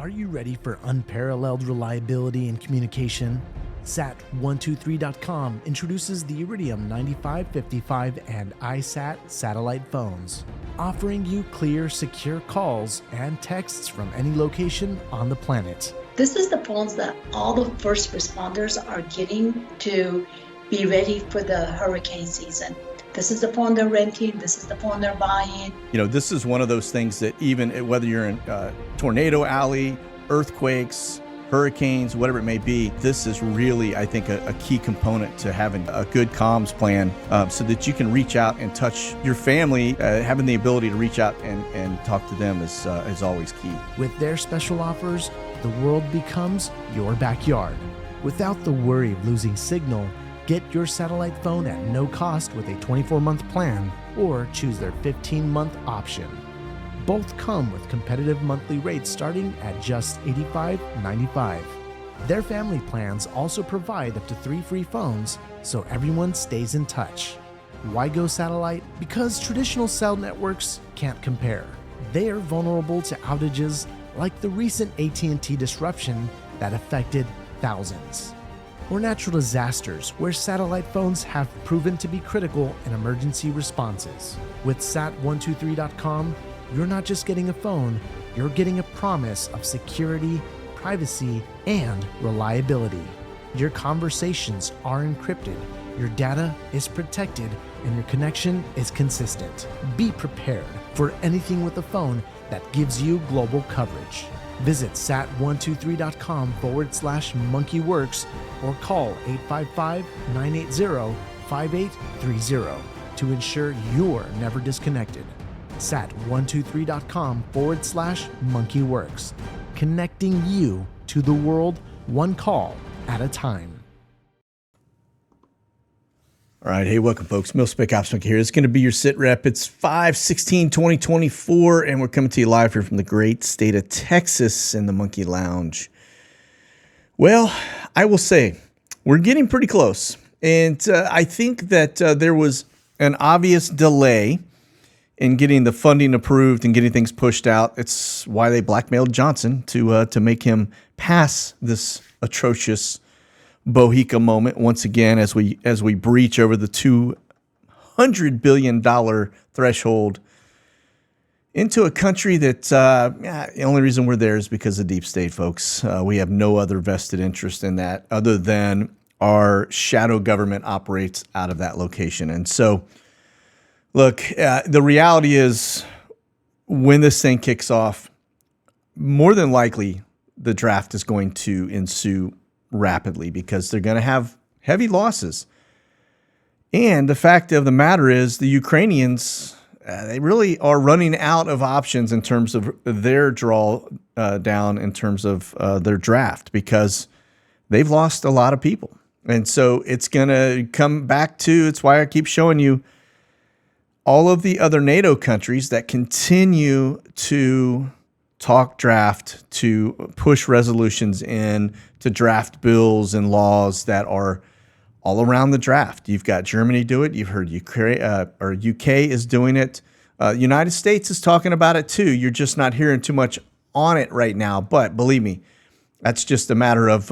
Are you ready for unparalleled reliability and communication? Sat123.com introduces the Iridium 9555 and iSat satellite phones, offering you clear, secure calls and texts from any location on the planet. This is the phones that all the first responders are getting to be ready for the hurricane season. This is the phone they're renting. This is the phone they're buying. You know, this is one of those things that even whether you're in tornado alley, earthquakes, hurricanes, whatever it may be, this is really, I think, a key component to having a good comms plan so that you can reach out and touch your family. Having the ability to reach out and talk to them is always key. With their special offers, the world becomes your backyard. Without the worry of losing signal, get your satellite phone at no cost with a 24-month plan or choose their 15-month option. Both come with competitive monthly rates starting at just $85.95. Their family plans also provide up to 3 free phones, so everyone stays in touch. Why go satellite? Because traditional cell networks can't compare. They are vulnerable to outages like the recent AT&T disruption that affected thousands. Or natural disasters where satellite phones have proven to be critical in emergency responses. With Sat123.com, you're not just getting a phone, you're getting a promise of security, privacy, and reliability. Your conversations are encrypted, your data is protected, and your connection is consistent. Be prepared for anything with a phone that gives you global coverage. Visit sat123.com/monkeyworks or call 855-980-5830 to ensure you're never disconnected. Sat123.com/monkeyworks, connecting you to the world one call at a time. All right. Hey, welcome, folks. Milspec Opsmic here. It's going to be your SITREP. It's 5/16/2024, and we're coming to you live here from the great state of Texas in the Monkey Lounge. Well, I will say we're getting pretty close, and I think that there was an obvious delay in getting the funding approved and getting things pushed out. It's why they blackmailed Johnson to make him pass this atrocious Bohica moment once again as we breach over the $200 billion threshold into a country that the only reason we're there is because of deep state, folks. We have no other vested interest in that other than our shadow government operates out of that location. And so, look, the reality is when this thing kicks off, more than likely the draft is going to ensue rapidly because they're going to have heavy losses. And the fact of the matter is the Ukrainians, they really are running out of options in terms of their draw down in terms of their draft because they've lost a lot of people. And so it's going to come back to, it's why I keep showing you all of the other NATO countries that continue to talk draft, to push resolutions in, to draft bills and laws that are all around the draft. You've got Germany do it. You've heard UK is doing it. United States is talking about it too. You're just not hearing too much on it right now. But believe me, that's just a matter of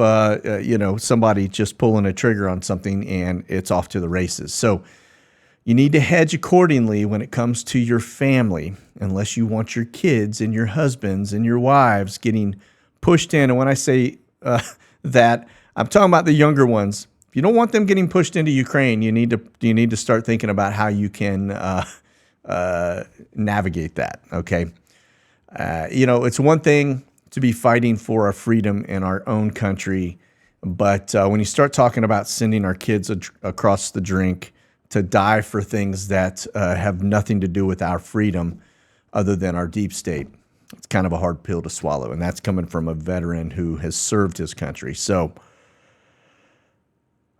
somebody just pulling a trigger on something and it's off to the races. So you need to hedge accordingly when it comes to your family, unless you want your kids and your husbands and your wives getting pushed in. And when I say that, I'm talking about the younger ones. If you don't want them getting pushed into Ukraine, you need to start thinking about how you can navigate that. Okay, it's one thing to be fighting for our freedom in our own country, but when you start talking about sending our kids across the drink to die for things that have nothing to do with our freedom other than our deep state, it's kind of a hard pill to swallow. And that's coming from a veteran who has served his country. So,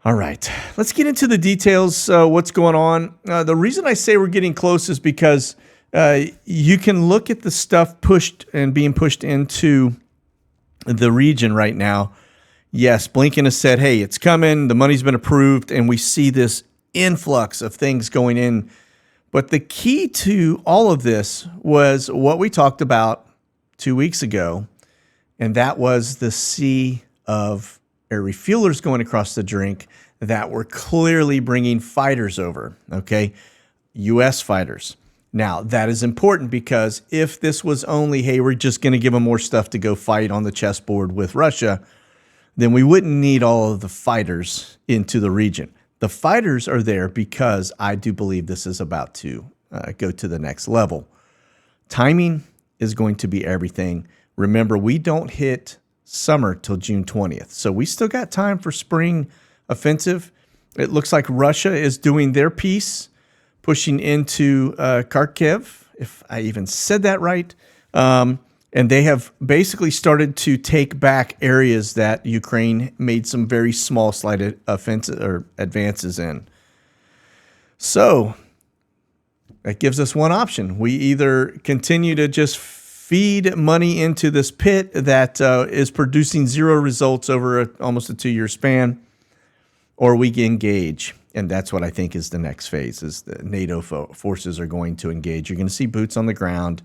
all right, let's get into the details. What's going on? The reason I say we're getting close is because you can look at the stuff pushed and being pushed into the region right now. Yes, Blinken has said, hey, it's coming. The money's been approved. And we see this influx of things going in. But the key to all of this was what we talked about 2 weeks ago, and that was the sea of air refuelers going across the drink that were clearly bringing fighters over, okay? U.S. fighters. Now, that is important because if this was only, hey, we're just going to give them more stuff to go fight on the chessboard with Russia, then we wouldn't need all of the fighters into the region. The fighters are there because I do believe this is about to go to the next level. Timing is going to be everything. Remember, we don't hit summer till June 20th, so we still got time for spring offensive. It looks like Russia is doing their piece, pushing into Kharkiv, if I even said that right. And they have basically started to take back areas that Ukraine made some very small slight offenses or advances in. So that gives us one option. We either continue to just feed money into this pit that is producing zero results over almost a 2-year span, or we engage. And that's what I think is the next phase, is the NATO forces are going to engage. You're going to see boots on the ground,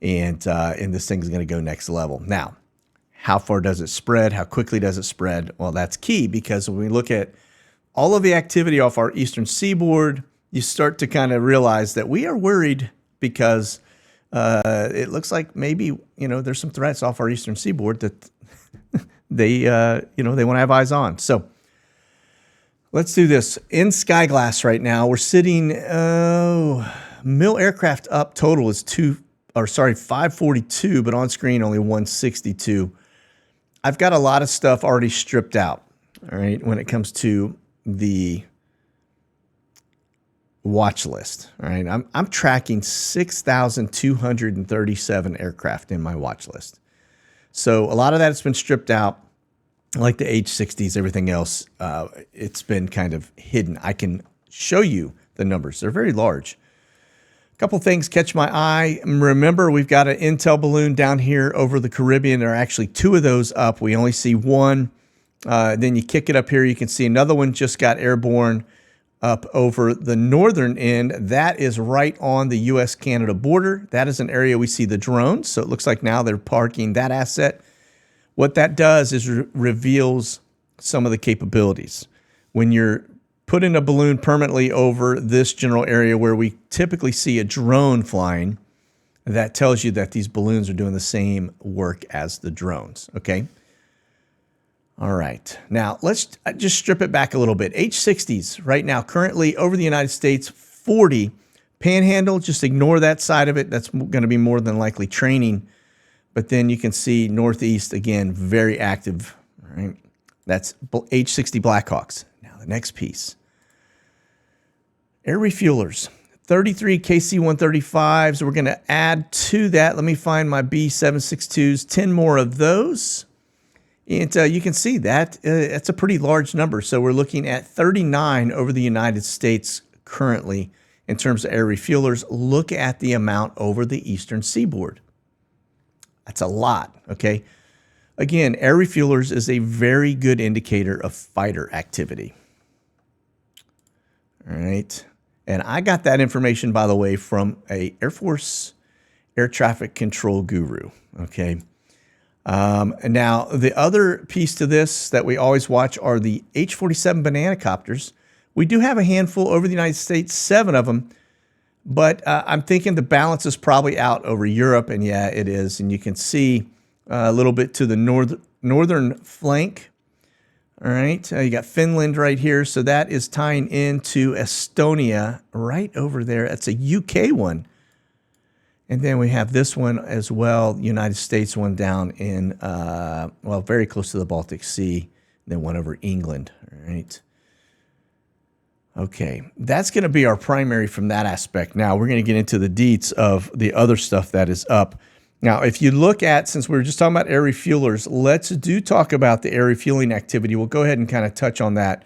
and this thing is going to go next level. Now, how far does it spread? How quickly does it spread? Well, that's key, because when we look at all of the activity off our eastern seaboard, you start to kind of realize that we are worried because it looks like maybe, there's some threats off our eastern seaboard that they want to have eyes on. So let's do this. In Skyglass right now, we're sitting, mil aircraft up total is 542, but on screen only 162. I've got a lot of stuff already stripped out, all right, when it comes to the watch list. All right, I'm tracking 6,237 aircraft in my watch list. So a lot of that has been stripped out, like the H-60s, everything else. It's been kind of hidden. I can show you the numbers. They're very large. A couple things catch my eye. Remember, we've got an Intel balloon down here over the Caribbean. There are actually 2 of those up. We only see one. Then you kick it up here. You can see another one just got airborne up over the northern end. That is right on the U.S.-Canada border. That is an area we see the drones. So it looks like now they're parking that asset. What that does is reveals some of the capabilities. When you're putting a balloon permanently over this general area where we typically see a drone flying, that tells you that these balloons are doing the same work as the drones, okay? All right, now let's just strip it back a little bit. H-60s right now, currently over the United States, 40. Panhandle, just ignore that side of it. That's going to be more than likely training. But then you can see northeast, again, very active, right? That's H-60 Blackhawks. Now the next piece. Air refuelers, 33 KC-135s. We're going to add to that. Let me find my B-762s, 10 more of those. And you can see that it's a pretty large number. So we're looking at 39 over the United States currently in terms of air refuelers. Look at the amount over the eastern seaboard. That's a lot, okay? Again, air refuelers is a very good indicator of fighter activity. All right. And I got that information, by the way, from a Air Force air traffic control guru, okay? Now, the other piece to this that we always watch are the H-47 banana copters. We do have a handful over the United States, 7 of them, but I'm thinking the balance is probably out over Europe, and yeah, it is. And you can see a little bit to the northern flank. All right, you got Finland right here, so that is tying into Estonia right over there. That's a UK one. And then we have this one as well, United States one down in, very close to the Baltic Sea, then one over England, all right? Okay, that's going to be our primary from that aspect. Now, we're going to get into the deets of the other stuff that is up. Now, if you look at, since we were just talking about air refuelers, let's talk about the air refueling activity. We'll go ahead and kind of touch on that.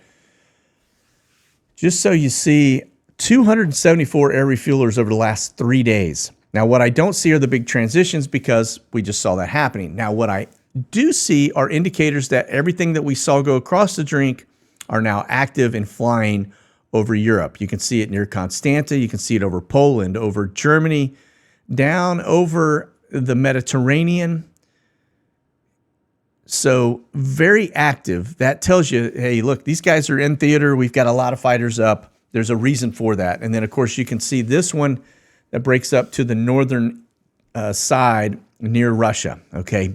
Just so you see, 274 air refuelers over the last 3 days. Now, what I don't see are the big transitions because we just saw that happening. Now, what I do see are indicators that everything that we saw go across the drink are now active and flying over Europe. You can see it near Constanta. You can see it over Poland, over Germany, down over the Mediterranean. So very active. That tells you, hey, look, these guys are in theater. We've got a lot of fighters up. There's a reason for that. And then, of course, you can see this one that breaks up to the northern side near Russia, okay?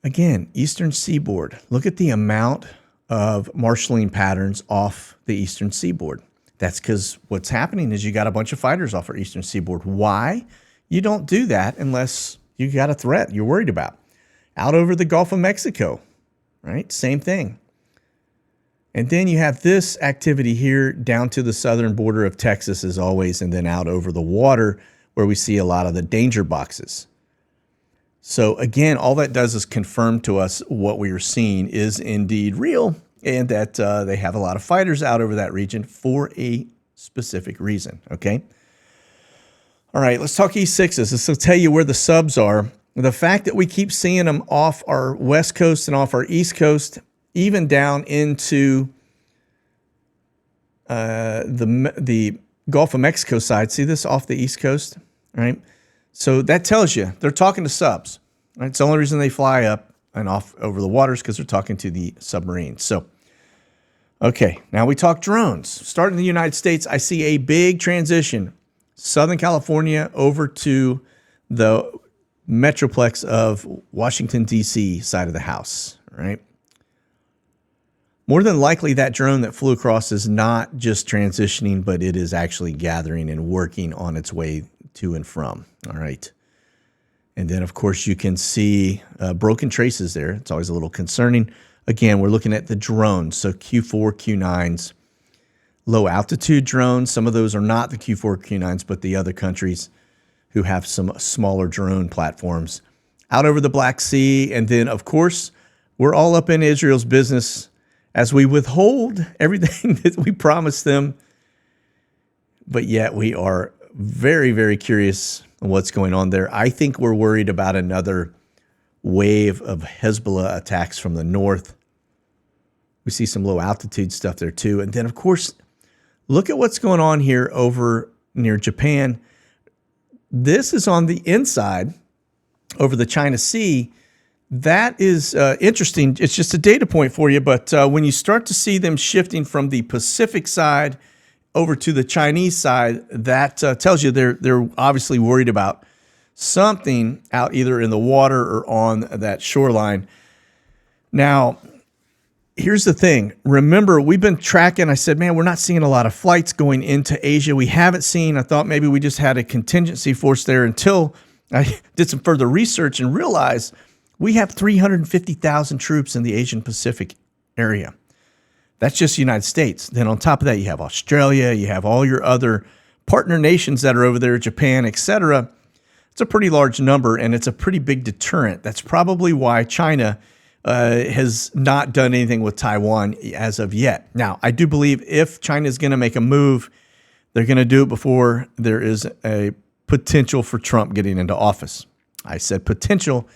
Again, eastern seaboard. Look at the amount of marshalling patterns off the eastern seaboard. That's because what's happening is you got a bunch of fighters off our eastern seaboard. Why? You don't do that unless you got a threat you're worried about. Out over the Gulf of Mexico, right? Same thing. And then you have this activity here down to the southern border of Texas as always, and then out over the water where we see a lot of the danger boxes. So again, all that does is confirm to us what we are seeing is indeed real, and that they have a lot of fighters out over that region for a specific reason, okay? All right, let's talk E6s. This will tell you where the subs are. The fact that we keep seeing them off our west coast and off our east coast, even down into the Gulf of Mexico side. See this off the east coast, right? So that tells you they're talking to subs, right? It's the only reason they fly up and off over the waters because they're talking to the submarines. So, okay, now we talk drones. Starting in the United States, I see a big transition. Southern California over to the metroplex of Washington, D.C. side of the house, right? More than likely, that drone that flew across is not just transitioning, but it is actually gathering and working on its way to and from, all right? And then, of course, you can see broken traces there. It's always a little concerning. Again, we're looking at the drones, so Q4, Q9s. Low-altitude drones, some of those are not the Q4, Q9s, but the other countries who have some smaller drone platforms. Out over the Black Sea, and then, of course, we're all up in Israel's business as we withhold everything that we promised them, but yet we are very, very curious on what's going on there. I think we're worried about another wave of Hezbollah attacks from the north. We see some low-altitude stuff there, too. And then, of course, look at what's going on here over near Japan. This is on the inside over the China Sea. That is interesting. It's just a data point for you, but when you start to see them shifting from the Pacific side over to the Chinese side, that tells you they're obviously worried about something out either in the water or on that shoreline. Now, here's the thing. Remember, we've been tracking. I said, man, we're not seeing a lot of flights going into Asia. We haven't seen. I thought maybe we just had a contingency force there until I did some further research and realized we have 350,000 troops in the Asian Pacific area. That's just the United States. Then on top of that, you have Australia. You have all your other partner nations that are over there, Japan, etc. It's a pretty large number, and it's a pretty big deterrent. That's probably why China has not done anything with Taiwan as of yet. Now, I do believe if China is going to make a move, they're going to do it before there is a potential for Trump getting into office. I said potential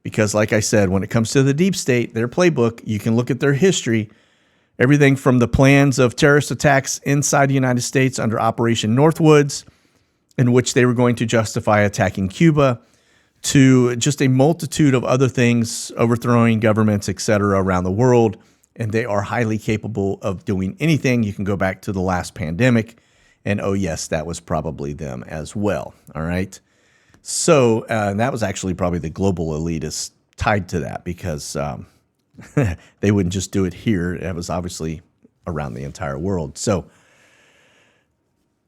because, like I said, when it comes to the deep state, their playbook, you can look at their history, everything from the plans of terrorist attacks inside the United States under Operation Northwoods, in which they were going to justify attacking Cuba, to just a multitude of other things, overthrowing governments, etc., around the world. And they are highly capable of doing anything. You can go back to the last pandemic, and oh yes, that was probably them as well. All right. So that was actually probably the global elitists tied to that because they wouldn't just do it here. It was obviously around the entire world. So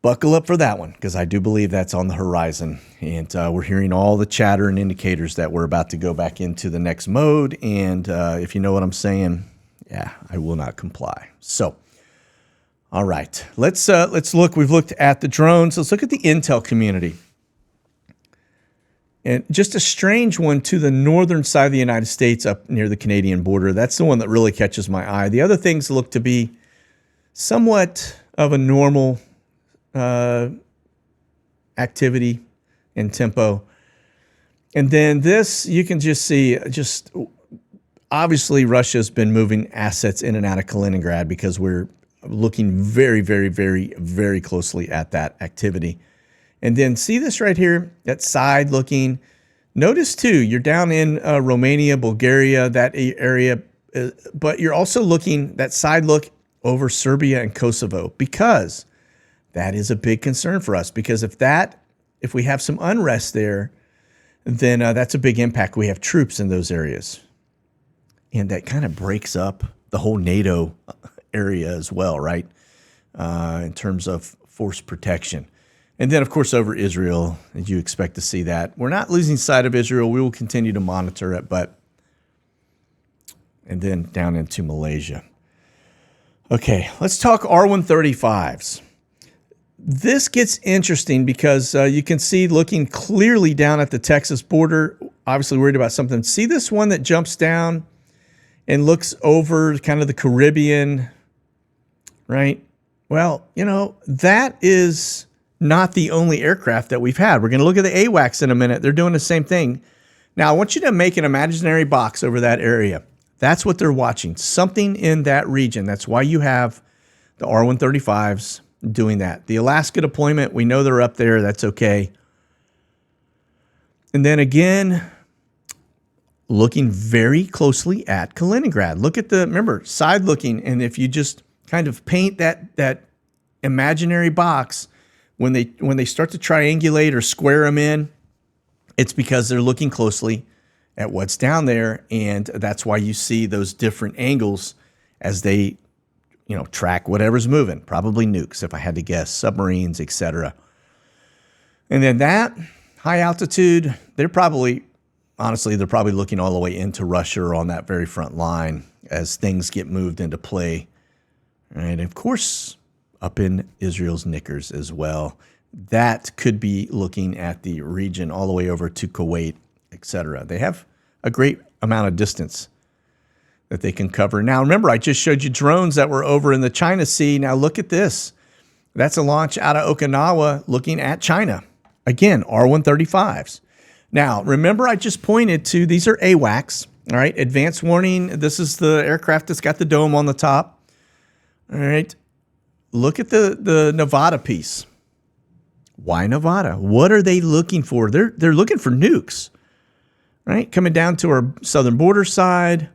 buckle up for that one because I do believe that's on the horizon. And we're hearing all the chatter and indicators that we're about to go back into the next mode. And if you know what I'm saying, yeah, I will not comply. So, all right, let's look. We've looked at the drones. Let's look at the intel community. And just a strange one to the northern side of the United States up near the Canadian border. That's the one that really catches my eye. The other things look to be somewhat of a normal activity and tempo. And then this, you can just see, just obviously Russia's been moving assets in and out of Kaliningrad because we're looking very, very, very, very closely at that activity. And then see this right here, that side looking, Notice too, you're down in Romania, Bulgaria, that area, but you're also looking, that side look over Serbia and Kosovo, because that is a big concern for us. Because if we have some unrest there, then that's a big impact. We have troops in those areas. And that kind of breaks up the whole NATO area as well, right? In terms of force protection. And then, of course, over Israel, as you expect to see that. We're not losing sight of Israel. We will continue to monitor it, and then down into Malaysia. Okay, let's talk R135s. This gets interesting because you can see looking clearly down at the Texas border, obviously worried about something. See this one that jumps down and looks over kind of the Caribbean, right? Well, that is not the only aircraft that we've had. We're going to look at the AWACS in a minute. They're doing the same thing. Now, I want you to make an imaginary box over that area. That's what they're watching, something in that region. That's why you have the R135s doing that. The Alaska deployment, we know they're up there. That's okay. And then again, looking very closely at Kaliningrad. Look at remember, side looking. And if you just kind of paint that imaginary box, when they start to triangulate or square them in, it's because they're looking closely at what's down there, and that's why you see those different angles as they, track whatever's moving. Probably nukes, if I had to guess, submarines, etc. And then that high altitude, they're probably looking all the way into Russia or on that very front line as things get moved into play. And of course, up in Israel's knickers as well. That could be looking at the region all the way over to Kuwait, etc. They have a great amount of distance that they can cover. Now, remember, I just showed you drones that were over in the China Sea. Now, look at this. That's a launch out of Okinawa looking at China. Again, R135s. Now, remember, I just pointed to, these are AWACS, all right? Advanced warning. This is the aircraft that's got the dome on the top. All right. Look at the Nevada piece. Why Nevada? What are they looking for? They're looking for nukes, right? Coming down to our southern border side.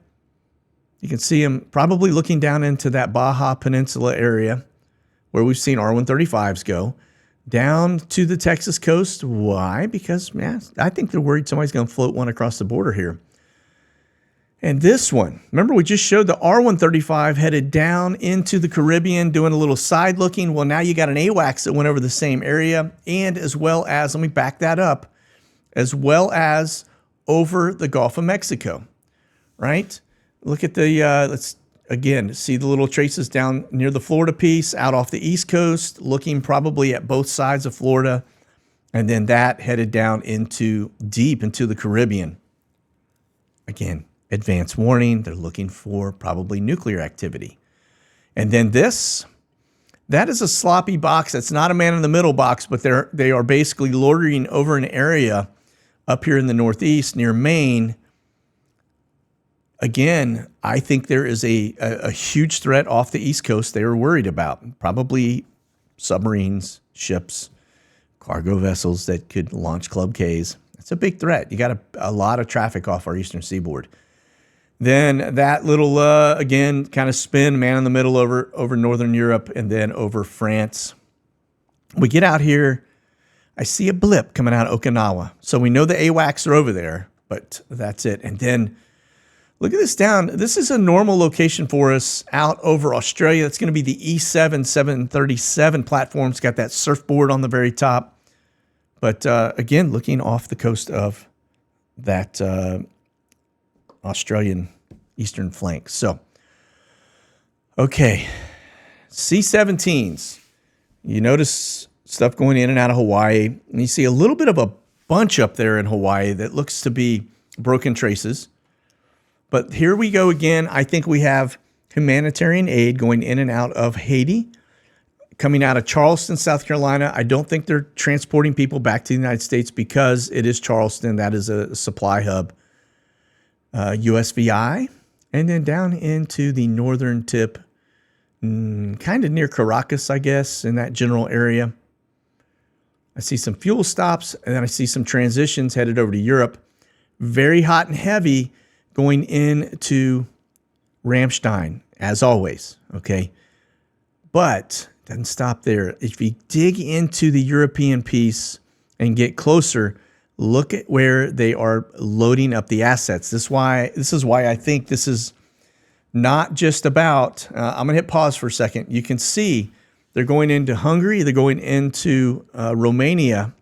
You can see them probably looking down into that Baja Peninsula area where we've seen R135s go. Down to the Texas coast. Why? Because, I think they're worried somebody's going to float one across the border here. And this one, remember we just showed the R135 headed down into the Caribbean doing a little side looking. Well, now you got an AWACS that went over the same area, and as well as, let me back that up, as well as over the Gulf of Mexico, right? Look at the, let's again see the little traces down near the Florida piece, out off the East Coast, looking probably at both sides of Florida, and then that headed down deep into the Caribbean. Again, advanced warning, they're looking for probably nuclear activity. And then that is a sloppy box. That's not a man-in-the-middle box, but they are basically loitering over an area up here in the Northeast near Maine. Again, I think there is a huge threat off the East Coast they were worried about. Probably submarines, ships, cargo vessels that could launch Club Ks. It's a big threat. You got a lot of traffic off our eastern seaboard. Then that little, again, kind of spin, man in the middle over Northern Europe and then over France. We get out here, I see a blip coming out of Okinawa. So we know the AWACS are over there, but that's it. And then look at this down. This is a normal location for us out over Australia. That's going to be the E7 737 platform. It's got that surfboard on the very top. But again, looking off the coast of that Australian eastern flank. So, okay, C-17s. You notice stuff going in and out of Hawaii. And you see a little bit of a bunch up there in Hawaii that looks to be broken traces. But here we go again. I think we have humanitarian aid going in and out of Haiti, coming out of Charleston, South Carolina. I don't think they're transporting people back to the United States because it is Charleston. That is a supply hub. USVI, and then down into the northern tip, kind of near Caracas, I guess, in that general area. I see some fuel stops, and then I see some transitions headed over to Europe. very hot and heavy going into Ramstein, as always, okay? But it doesn't stop there. If you dig into the European piece and get closer, look at where they are loading up the assets. This is why I think this is not just about, I'm going to hit pause for a second. You can see they're going into Hungary, they're going into Romania.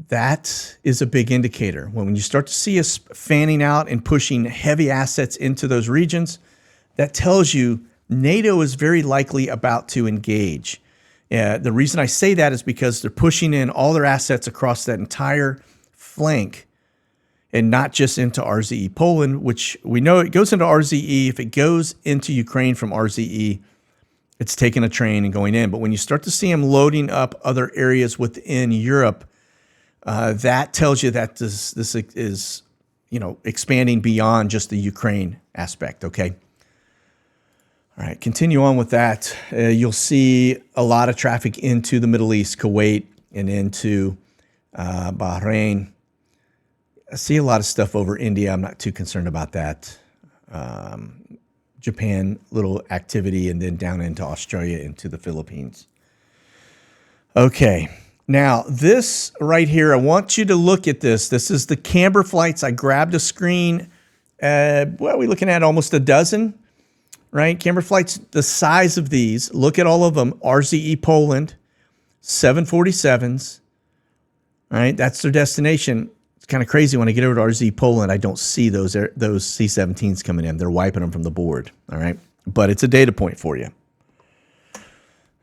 That is a big indicator. When you start to see us fanning out and pushing heavy assets into those regions, that tells you NATO is very likely about to engage. The reason I say that is because they're pushing in all their assets across that entire flank and not just into RZE Poland, which we know it goes into RZE. If it goes into Ukraine from RZE, it's taking a train and going in. But when you start to see them loading up other areas within Europe, that tells you that this is, expanding beyond just the Ukraine aspect, okay? All right, continue on with that. You'll see a lot of traffic into the Middle East, Kuwait, and into Bahrain. I see a lot of stuff over India. I'm not too concerned about that. Japan, little activity, and then down into Australia, into the Philippines. Okay, now this right here, I want you to look at this. This is the camber flights. I grabbed a screen. What are we looking at? Almost a dozen, right? Camber flights, the size of these. Look at all of them. RZE Poland, 747s, right? That's their destination. It's kind of crazy when I get over to RZ Poland, I don't see those C-17s coming in. They're wiping them from the board, all right? But it's a data point for you.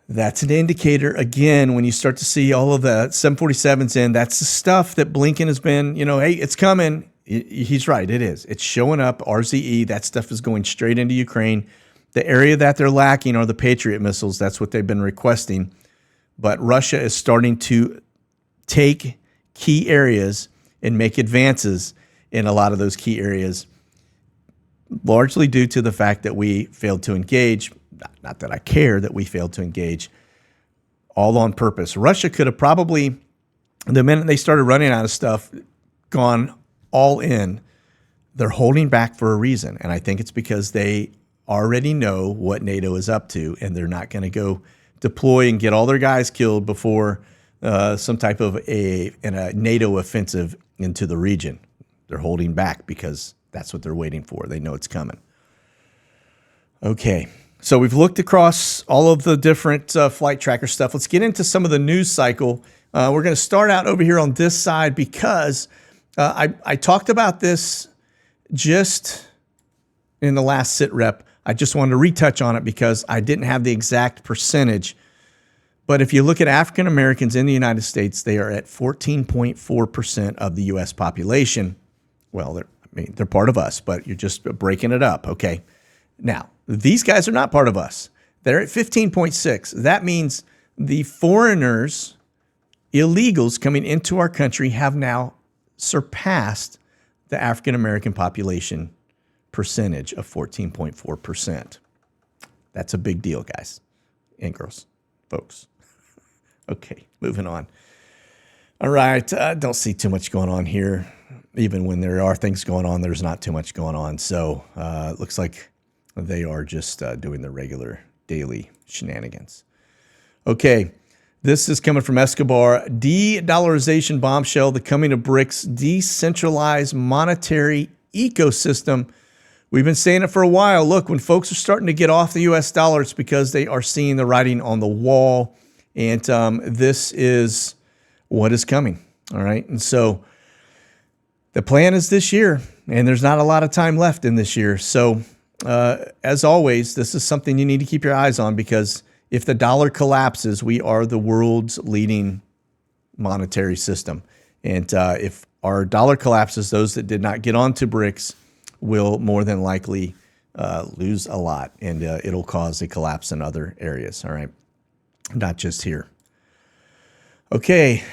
That's an indicator. Again, when you start to see all of the 747s in, that's the stuff that Blinken has been, hey, it's coming. He's right, it is. It's showing up, RZE. That stuff is going straight into Ukraine. The area that they're lacking are the Patriot missiles. That's what they've been requesting. But Russia is starting to take key areas and make advances in a lot of those key areas, largely due to the fact that we failed to engage. Not that I care that we failed to engage, all on purpose. Russia could have probably, the minute they started running out of stuff, gone all in. They're holding back for a reason, and I think it's because they already know what NATO is up to, and they're not going to go deploy and get all their guys killed before some type of a NATO offensive into the region. They're holding back because that's what they're waiting for. They know it's coming. Okay, so we've looked across all of the different flight tracker stuff. Let's get into some of the news cycle. We're going to start out over here on this side because I talked about this just in the last SITREP. I just wanted to retouch on it because I didn't have the exact percentage. But if you look at African Americans in the United States, they are at 14.4% of the U.S. population. Well, they're part of us, but you're just breaking it up, okay? Now, these guys are not part of us. They're at 15.6. That means the foreigners, illegals coming into our country have now surpassed the African American population percentage of 14.4%. That's a big deal, guys and girls, folks. Okay, moving on. All right, don't see too much going on here. Even when there are things going on, there's not too much going on. So it looks like they are just doing the regular daily shenanigans. Okay, this is coming from Escobar. De-dollarization bombshell, the coming of BRICS, decentralized monetary ecosystem. We've been saying it for a while. Look, when folks are starting to get off the U.S. dollar, it's because they are seeing the writing on the wall. And this is what is coming, all right? And so the plan is this year, and there's not a lot of time left in this year. So as always, this is something you need to keep your eyes on because if the dollar collapses, we are the world's leading monetary system. And if our dollar collapses, those that did not get onto BRICS will more than likely lose a lot, and it'll cause a collapse in other areas, all right? Not just here. Okay,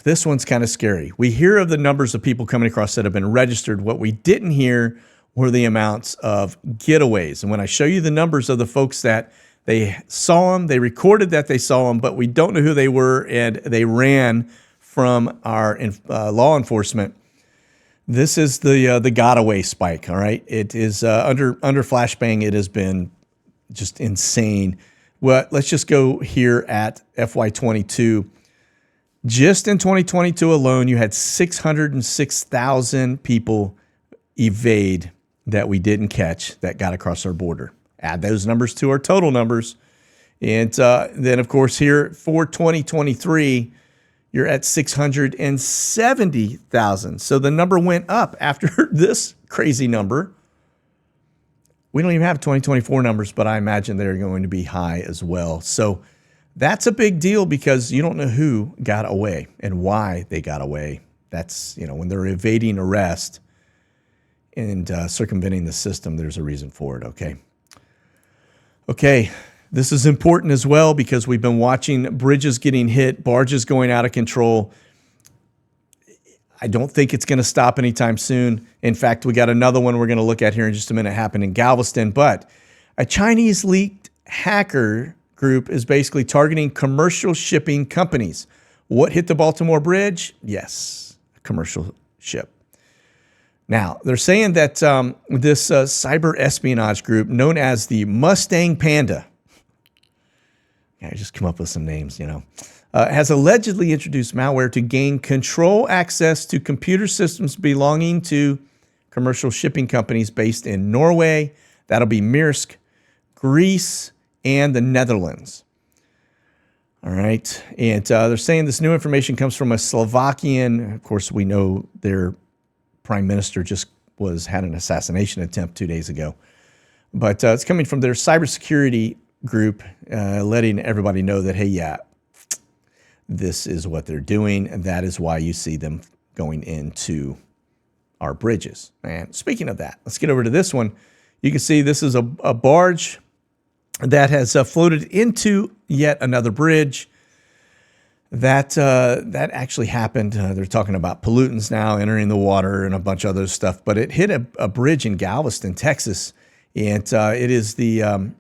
this one's kind of scary. We hear of the numbers of people coming across that have been registered. What we didn't hear were the amounts of getaways. And when I show you the numbers of the folks that they saw them, they recorded that they saw them, but we don't know who they were, and they ran from our law enforcement. This is the got-away spike, all right? It is under flashbang, it has been just insane. Well, let's just go here at FY22. Just in 2022 alone, you had 606,000 people evade that we didn't catch that got across our border. Add those numbers to our total numbers. And then, of course, here for 2023, you're at 670,000. So the number went up after this crazy number. We don't even have 2024 numbers, but I imagine they're going to be high as well. So that's a big deal because you don't know who got away and why they got away. That's, when they're evading arrest and circumventing the system, there's a reason for it, okay? Okay, this is important as well because we've been watching bridges getting hit, barges going out of control. I don't think it's going to stop anytime soon. In fact, we got another one we're going to look at here in just a minute happen in Galveston. But a Chinese leaked hacker group is basically targeting commercial shipping companies. What hit the Baltimore Bridge? Yes, a commercial ship. Now, they're saying that this cyber espionage group known as the Mustang Panda, I just come up with some names, has allegedly introduced malware to gain control access to computer systems belonging to commercial shipping companies based in Norway. That'll be Maersk, Greece, and the Netherlands. All right. And they're saying this new information comes from a Slovakian. Of course, we know their prime minister just had an assassination attempt 2 days ago. But it's coming from their cybersecurity group, letting everybody know that, hey, yeah, this is what they're doing, and that is why you see them going into our bridges. And speaking of that, let's get over to this one. You can see this is a barge that has floated into yet another bridge. That actually happened. They're talking about pollutants now entering the water and a bunch of other stuff, but it hit a bridge in Galveston, Texas, and it is the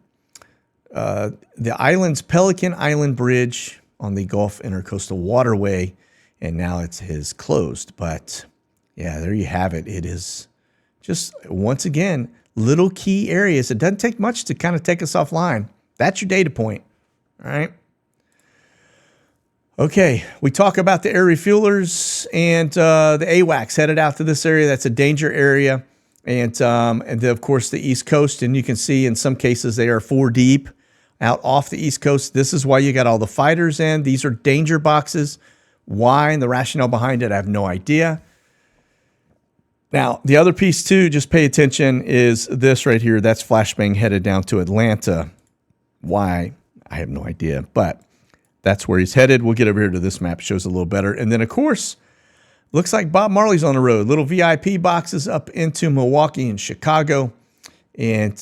island's Pelican Island Bridge on the Gulf Intercoastal Waterway, and now it's closed. But yeah, there you have it. It is just, once again, little key areas. It doesn't take much to kind of take us offline. That's your data point, all right? Okay, we talk about the air refuelers and the AWACS headed out to this area. That's a danger area. And then, of course, the East Coast. And you can see in some cases they are 4 deep out off the East Coast. This is why you got all the fighters in. These are danger boxes. Why and the rationale behind it, I have no idea. Now, the other piece too, just pay attention, is this right here. That's flashbang headed down to Atlanta. Why? I have no idea, but that's where he's headed. We'll get over here to this map. Shows a little better. And then, of course, looks like Bob Marley's on the road. Little VIP boxes up into Milwaukee and Chicago. And,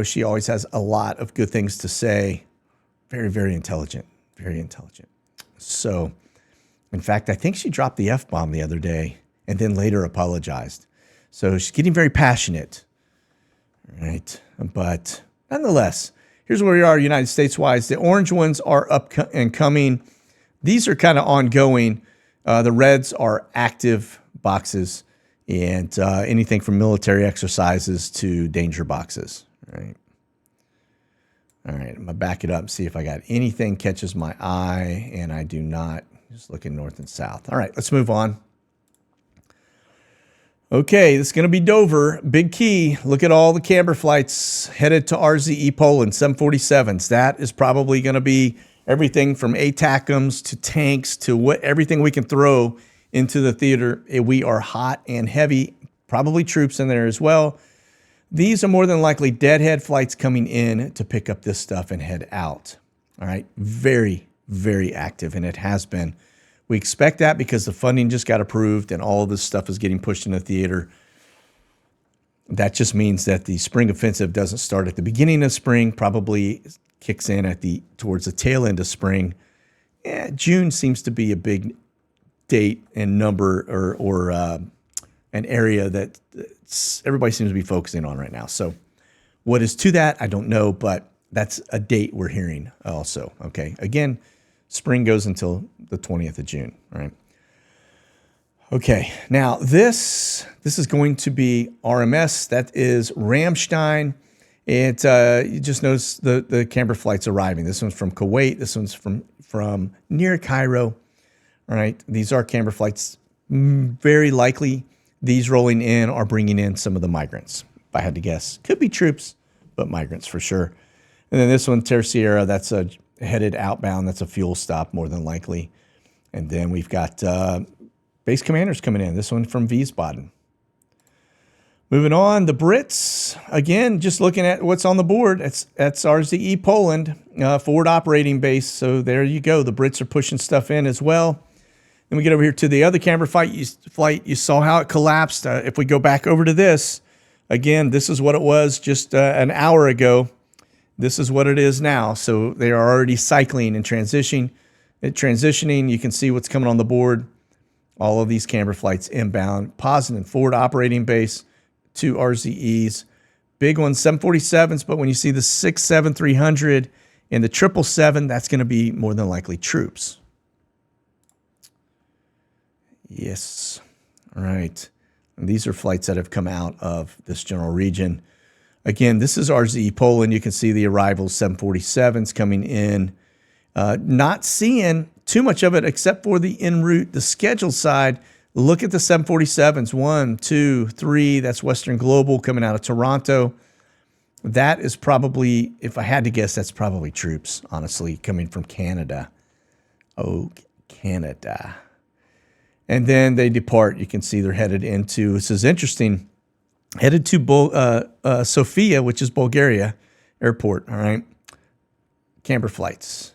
she always has a lot of good things to say. Very, very intelligent. Very intelligent. So, in fact, I think she dropped the F-bomb the other day and then later apologized. So she's getting very passionate. All right. But nonetheless, here's where we are United States-wise. The orange ones are up and coming. These are kind of ongoing. The reds are active boxes. And anything from military exercises to danger boxes, right? All right, I'm going to back it up and see if I got anything catches my eye, and I do not. Just looking north and south. All right, let's move on. Okay, this is going to be Dover. Big key. Look at all the camber flights headed to RZE Poland, 747s. That is probably going to be everything from ATACMs to tanks to everything we can throw into the theater. We are hot and heavy, probably troops in there as well. These are more than likely deadhead flights coming in to pick up this stuff and head out. All right, very, very active, and it has been. We expect that because the funding just got approved and all of this stuff is getting pushed in the theater. That just means that the spring offensive doesn't start at the beginning of spring, probably kicks in towards the tail end of spring. June seems to be a big date and number or an area that everybody seems to be focusing on right now. So what is to that, I don't know, but that's a date we're hearing also. Okay, again, spring goes until the 20th of June, all right? Okay, now this is going to be RMS. That is Ramstein. You just notice the camber flights arriving. This one's from Kuwait. This one's from near Cairo. All right, these are camber flights. Very likely these rolling in are bringing in some of the migrants. If I had to guess, could be troops, but migrants for sure. And then this one, Terceira, that's headed outbound. That's a fuel stop more than likely. And then we've got base commanders coming in. This one from Wiesbaden. Moving on, the Brits, again, just looking at what's on the board. That's RZE Poland, forward operating base. So there you go. The Brits are pushing stuff in as well. Then we get over here to the other camber flight. You saw how it collapsed. If we go back over to this, again, this is what it was just an hour ago. This is what it is now. So they are already cycling and transitioning. You can see what's coming on the board. All of these camber flights inbound, positive forward operating base, 2 RZEs, big ones, 747s. But when you see the 67300 and the 777, that's going to be more than likely troops. Yes. All right. And these are flights that have come out of this general region. Again, this is RZE Poland. You can see the arrivals, 747s coming in. Not seeing too much of it except for the en route, the scheduled side. Look at the 747s. 1, 2, 3. That's Western Global coming out of Toronto. That is probably, if I had to guess, that's probably troops, honestly, coming from Canada. Oh, Canada. And then they depart. You can see they're headed into, this is interesting, headed to Sofia, which is Bulgaria airport. All right. Camber flights.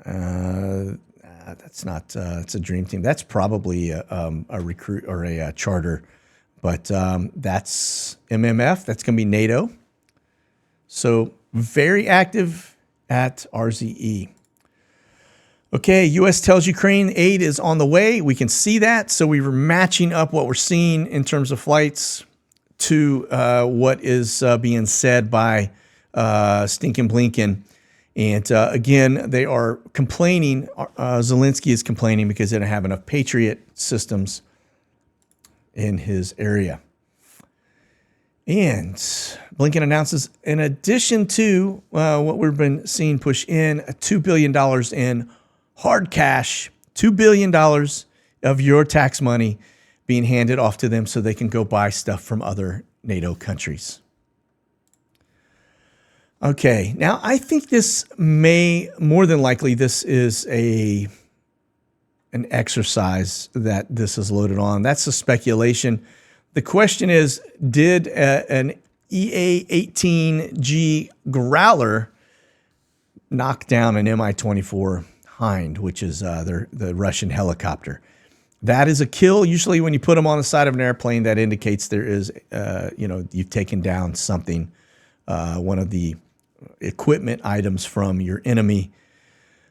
That's not, it's a dream team. That's probably a recruit or a charter, but that's MMF. That's going to be NATO. So very active at RZE. Okay, U.S. tells Ukraine aid is on the way. We can see that. So we were matching up what we're seeing in terms of flights to what is being said by Stinkin' Blinken. And again, they are complaining. Zelensky is complaining because they don't have enough Patriot systems in his area. And Blinken announces, in addition to what we've been seeing push in, $2 billion in hard cash, $2 billion of your tax money being handed off to them so they can go buy stuff from other NATO countries. Okay, now I think this may, more than likely, this is an exercise that this is loaded on. That's a speculation. The question is, did an EA-18G Growler knock down an Mi-24 Hind, which is the Russian helicopter? That is a kill. Usually when you put them on the side of an airplane, that indicates there is, you've taken down something, one of the equipment items from your enemy.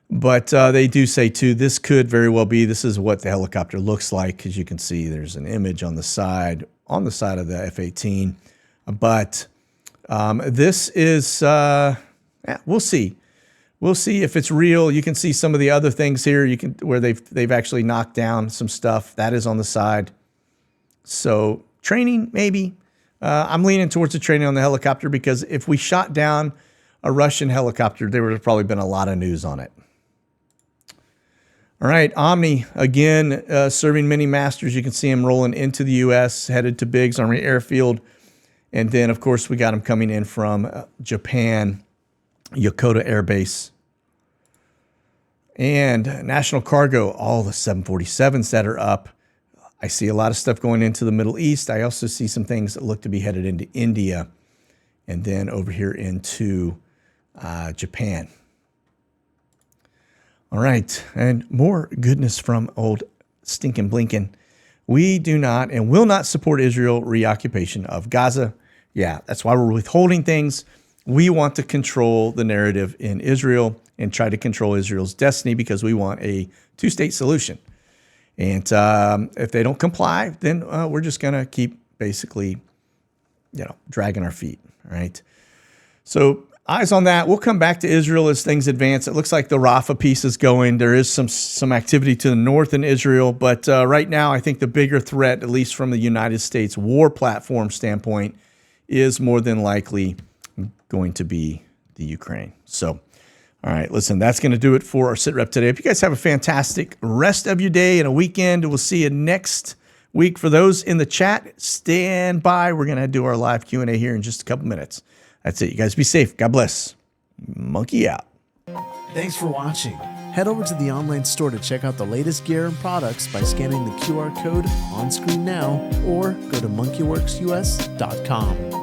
But they do say, too, this could very well be, this is what the helicopter looks like, because you can see there's an image on the side of the F-18. But this is, we'll see. We'll see if it's real. You can see some of the other things here where they've actually knocked down some stuff. That is on the side. So training, maybe. I'm leaning towards the training on the helicopter because if we shot down a Russian helicopter, there would have probably been a lot of news on it. All right, Omni, again, serving many masters. You can see him rolling into the U.S., headed to Biggs Army Airfield. And then, of course, we got him coming in from Japan, Yokota Air Base. And National Cargo, all the 747s that are up. I see a lot of stuff going into the Middle East. I also see some things that look to be headed into India and then over here into Japan. All right, and more goodness from old Stinkin' Blinken. We do not and will not support Israel reoccupation of Gaza. Yeah, that's why we're withholding things. We want to control the narrative in Israel and try to control Israel's destiny because we want a two-state solution. And if they don't comply, then we're just going to keep basically, dragging our feet. All right. So eyes on that. We'll come back to Israel as things advance. It looks like the Rafah piece is going. There is some activity to the north in Israel, but right now I think the bigger threat, at least from the United States war platform standpoint, is more than likely going to be the Ukraine. So, all right, listen, that's going to do it for our SITREP today. Hope you guys have a fantastic rest of your day and a weekend. We'll see you next week. For those in the chat, stand by. We're going to do our live Q&A here in just a couple minutes. That's it. You guys be safe. God bless. Monkey out. Thanks for watching. Head over to the online store to check out the latest gear and products by scanning the QR code on screen now, or go to monkeywerxus.com.